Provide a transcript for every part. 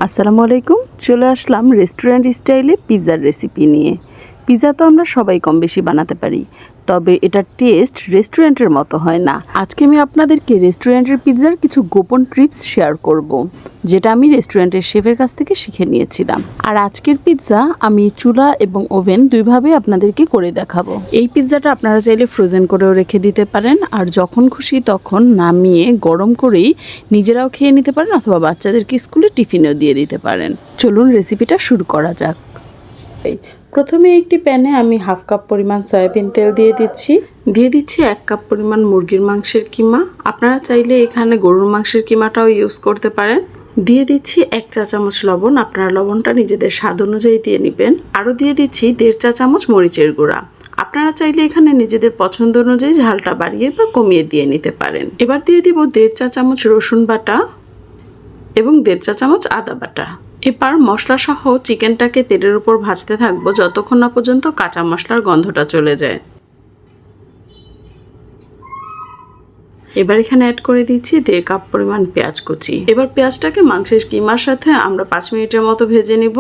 আসসালামু আলাইকুম। চলে আসলাম রেস্টুরেন্ট স্টাইলে পিৎজার রেসিপি নিয়ে। পিৎজা তো আমরা সবাই কম বেশি বানাতে পারি, তবে এটার টেস্ট রেস্টুরেন্টের মতো হয় না। আজকে আমি আপনাদেরকে রেস্টুরেন্টের পিৎজার কিছু গোপন ট্রিপস শেয়ার করব, যেটা আমি রেস্টুরেন্টের শেফের কাছ থেকে শিখে নিয়েছিলাম। আর আজকের পিৎজা আমি চুলা এবং ওভেন দুইভাবে আপনাদেরকে করে দেখাবো। এই পিৎজাটা আপনারা চাইলে ফ্রোজেন করেও রেখে দিতে পারেন, আর যখন খুশি তখন নামিয়ে গরম করেই নিজেরাও খেয়ে নিতে পারেন, অথবা বাচ্চাদেরকে স্কুলে টিফিনেও দিয়ে দিতে পারেন। চলুন রেসিপিটা শুরু করা যাক। প্রথমে একটি প্যানে আমি হাফ কাপ পরিমাণ সয়াবিন তেল দিয়ে দিচ্ছি 1 কাপ পরিমাণ মুরগির মাংসের কিমা। আপনারা চাইলে এখানে গরুর মাংসের কিমাটাও ইউজ করতে পারেন। দিয়ে দিচ্ছি 1 চা চামচ লবণ, আপনারা লবণটা নিজেদের স্বাদ অনুযায়ী দিয়ে নেবেন। আরও দিয়ে দিচ্ছি 1.5 চা চামচ মরিচের গুঁড়া। আপনারা চাইলে এখানে নিজেদের পছন্দ অনুযায়ী ঝালটা বাড়িয়ে বা কমিয়ে দিয়ে নিতে পারেন। এবার দিয়ে দিব 1.5 চা চামচ রসুন বাটা এবং 1.5 চা চামচ আদা বাটা। এবার মশলা সহ চিকেনটাকে তেলের উপর ভাজতে থাকবো যতক্ষণ না পর্যন্ত কাঁচা মশলার গন্ধটা চলে যায়। এবার এখানে অ্যাড করে দিচ্ছি 1.5 কাপ পরিমাণ পেঁয়াজ কুচি। এবার পেঁয়াজটাকে মাংসের কিমার সাথে আমরা 5 মিনিটের মতো ভেজে নিব।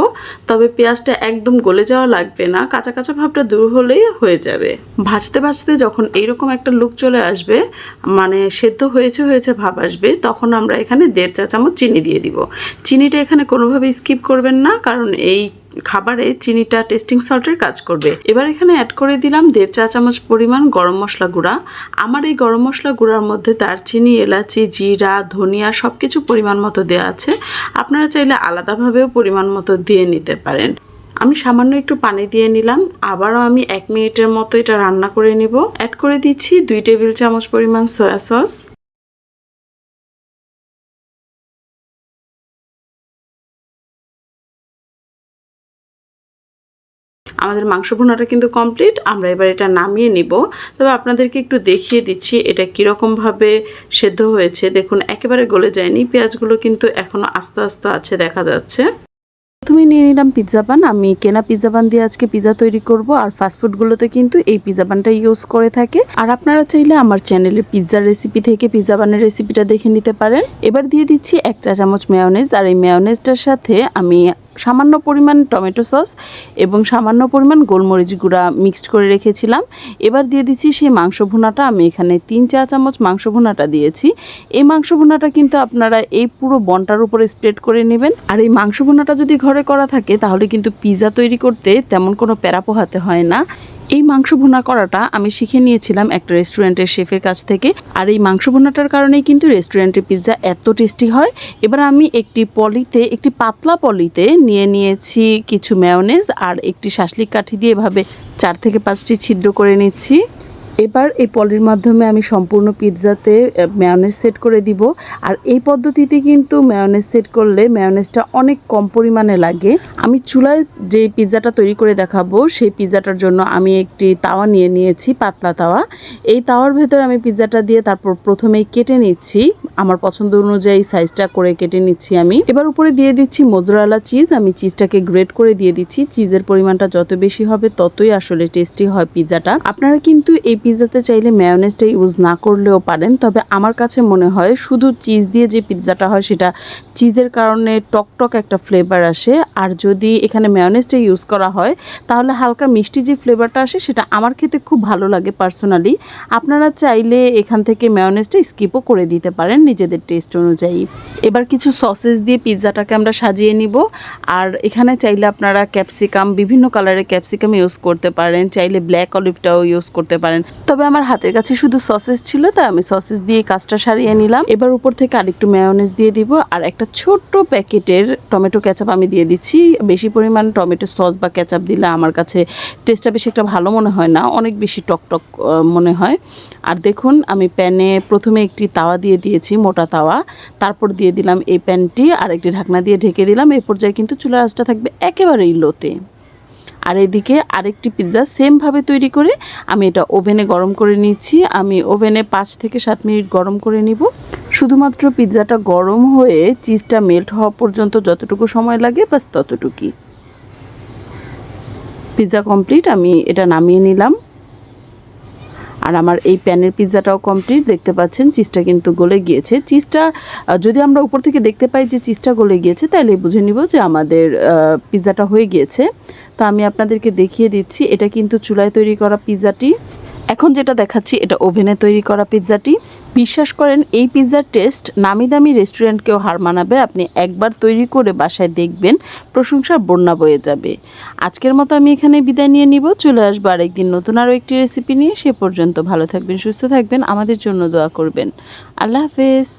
তবে পেঁয়াজটা একদম গলে যাওয়া লাগবে না, কাঁচা কাঁচা ভাবটা দূর হলেই হয়ে যাবে। ভাজতে ভাজতে যখন এইরকম একটা লুক চলে আসবে, মানে সেদ্ধ হয়েছে ভাব আসবে, তখন আমরা এখানে 1.5 চা চামচ চিনি দিয়ে দিব। চিনিটা এখানে কোনোভাবেই স্কিপ করবেন না, কারণ এই খাবারে চিনিটা টেস্টিং সল্টের কাজ করবে। এবার এখানে অ্যাড করে দিলাম 1.5 চা চামচ পরিমাণ গরম মশলা গুঁড়া। আমার এই গরম মশলা গুঁড়ার মধ্যে দারচিনি, এলাচি, জিরা, ধনিয়া সবকিছু পরিমাণ মতো দেওয়া আছে। আপনারা চাইলে আলাদাভাবেও পরিমাণ মতো দিয়ে নিতে পারেন। আমি সামান্য একটু পানি দিয়ে নিলাম। আবারও আমি 1 মিনিটের মতো এটা রান্না করে নিব। অ্যাড করে দিচ্ছি 2 টেবিল চামচ পরিমাণ সয়া সস। আমাদের মাংস ভুনাটা কিন্তু কমপ্লিট। আমরা এবার এটা নামিয়ে নিব। তবে আপনাদেরকে একটু দেখিয়ে দিচ্ছি এটা কীরকমভাবে সেদ্ধ হয়েছে। দেখুন একেবারে গলে যায়নি, পেঁয়াজগুলো কিন্তু এখনও আস্তে আস্তে আছে, দেখা যাচ্ছে। প্রথমে নিয়ে নিলাম পিৎজা পান। আমি কেনা পিৎজা পান দিয়ে আজকে পিৎজা তৈরি করব, আর ফাস্টফুডগুলোতে কিন্তু এই পিৎজা পানটা ইউজ করে থাকে। আর আপনারা চাইলে আমার চ্যানেলে পিৎজার রেসিপি থেকে পিৎজা পানের রেসিপিটা দেখে নিতে পারেন। এবার দিয়ে দিচ্ছি 1 চা চামচ মেয়োনেজ, আর এই মেয়োনেজটার সাথে আমি সামান্য পরিমাণ টমেটো সস এবং সামান্য পরিমাণ গোলমরিচ গুঁড়া মিক্সড করে রেখেছিলাম। এবার দিয়ে দিচ্ছি সেই মাংস ভুনাটা। আমি এখানে 3 চা চামচ মাংস ভুনাটা দিয়েছি। এই মাংস ভুনাটা কিন্তু আপনারা এই পুরো বনটার উপরে স্প্রেড করে নেবেন। আর এই মাংস ভুনাটা যদি ঘরে করা থাকে তাহলে কিন্তু পিৎজা তৈরি করতে তেমন কোনো প্যারা পোহাতে হয় না। এই মাংস ভুনা করাটা আমি শিখে নিয়েছিলাম একটা রেস্টুরেন্টের শেফের কাছ থেকে, আর এই মাংস ভুনাটার কারণেই কিন্তু রেস্টুরেন্টের পিৎজা এত টেস্টি হয়। এবার আমি একটি পাতলা পলিতে নিয়ে নিয়েছি কিছু মেয়োনেজ, আর একটি শাসলিক কাঠি দিয়ে এভাবে 4 থেকে 5টি ছিদ্র করে নিচ্ছি। এবার এই পলির মাধ্যমে আমি সম্পূর্ণ পিৎজাতে মেয়োনেজ সেট করে দিব। আর এই পদ্ধতিতে কিন্তু মেয়োনেজ সেট করলে মেয়োনেজটা অনেক কম পরিমাণে লাগে। আমি চুলায় যে পিৎজাটা তৈরি করে দেখাবো সেই পিৎজাটার জন্য আমি একটি তাওয়া নিয়ে নিয়েছি, পাতলা তাওয়া। এই তাওয়ার ভেতরে আমি পিৎজাটা দিয়ে তারপর প্রথমেই কেটে নিচ্ছি, আমার পছন্দ অনুযায়ী সাইজটা করে কেটে নিচ্ছি আমি। এবার উপরে দিয়ে দিচ্ছি মোজরেলা চিজ। আমি চিজটাকে গ্রেট করে দিয়ে দিচ্ছি। চিজের পরিমাণটা যত বেশি হবে ততই আসলে টেস্টি হয় পিৎজাটা। আপনারা কিন্তু এই পিৎজাতে চাইলে মেয়োনেজটা ইউজ না করলেও পারেন, তবে আমার কাছে মনে হয় শুধু চিজ দিয়ে যে পিৎজাটা হয় সেটা চিজের কারণে টকটক একটা ফ্লেভার আসে, আর যদি এখানে মেয়োনেজটা ইউজ করা হয় তাহলে হালকা মিষ্টি যে ফ্লেভারটা আসে সেটা আমার খেতে খুব ভালো লাগে পার্সোনালি। আপনারা চাইলে এখান থেকে মেয়োনেজটা স্কিপও করে দিতে পারেন নিজেদের টেস্ট অনুযায়ী। এবার কিছু সসেস দিয়ে পিৎজাটাকে আমরা সাজিয়ে নিব। আর এখানে চাইলে আপনারা ক্যাপসিকাম, বিভিন্ন কালারের ক্যাপসিকাম ইউজ করতে পারেন, চাইলে ব্ল্যাক অলিভটাও ইউজ করতে পারেন। তবে আমার হাতের কাছে শুধু সসেস ছিল, তাই আমি সসেস দিয়ে কাজটা সারিয়ে নিলাম। এবার উপর থেকে আরেকটু মেয়োনেজ দিয়ে দিব, আর একটা ছোট্ট প্যাকেটের টমেটো কেচাপ আমি দিয়ে দিচ্ছি। বেশি পরিমাণ টমেটো সস বা কেচাপ দিলে আমার কাছে টেস্টটা বেশি একটা ভালো মনে হয় না, অনেক বেশি টকটক মনে হয়। আর দেখুন আমি প্যানে প্রথমে একটি তাওয়া দিয়ে দিয়েছি, মোটা তাওয়া, তারপর দিয়ে দিলাম এই প্যানটি, আর একটি ঢাকনা দিয়ে ঢেকে দিলাম। এই পর্যায়ে কিন্তু চুলার আঁচটা থাকবে একেবারেই লোতে। আর এদিকে আরেকটি পিৎজা সেমভাবে তৈরি করে আমি এটা ওভেনে গরম করে নিচ্ছি। আমি ওভেনে 5 থেকে 7 মিনিট গরম করে নিব। শুধুমাত্র পিৎজাটা গরম হয়ে চিজটা মেল্ট হওয়া পর্যন্ত যতটুকু সময় লাগে বাস ততটুকুই। পিৎজা কমপ্লিট, আমি এটা নামিয়ে নিলাম। আর আমার এই প্যানের পিৎজাটাও কমপ্লিট। দেখতে পাচ্ছেন চিজটা কিন্তু গলে গিয়েছে। চিজটা যদি আমরা উপর থেকে দেখতে পাই যে চিজটা গলে গিয়েছে, তাহলে বুঝে নিব যে আমাদের পিৎজাটা হয়ে গিয়েছে। তো আমি আপনাদেরকে দেখিয়ে দিচ্ছি, এটা কিন্তু চুলায় তৈরি করা পিৎজাটি। এখন যেটা দেখাচ্ছি এটা ওভেনে তৈরি করা পিৎজাটি। বিশ্বাস করেন এই পিৎজার টেস্ট নামি দামি রেস্টুরেন্টকেও হার মানাবে। আপনি একবার তৈরি করে বাসায় দেখবেন, প্রশংসার বন্যা বয়ে যাবে। আজকের মতো আমি এখানে বিদায় নিয়ে নিব। চলে আসবো আরেকদিন নতুন আরও একটি রেসিপি নিয়ে। সে পর্যন্ত ভালো থাকবেন, সুস্থ থাকবেন, আমাদের জন্য দোয়া করবেন। আল্লাহ হাফেজ।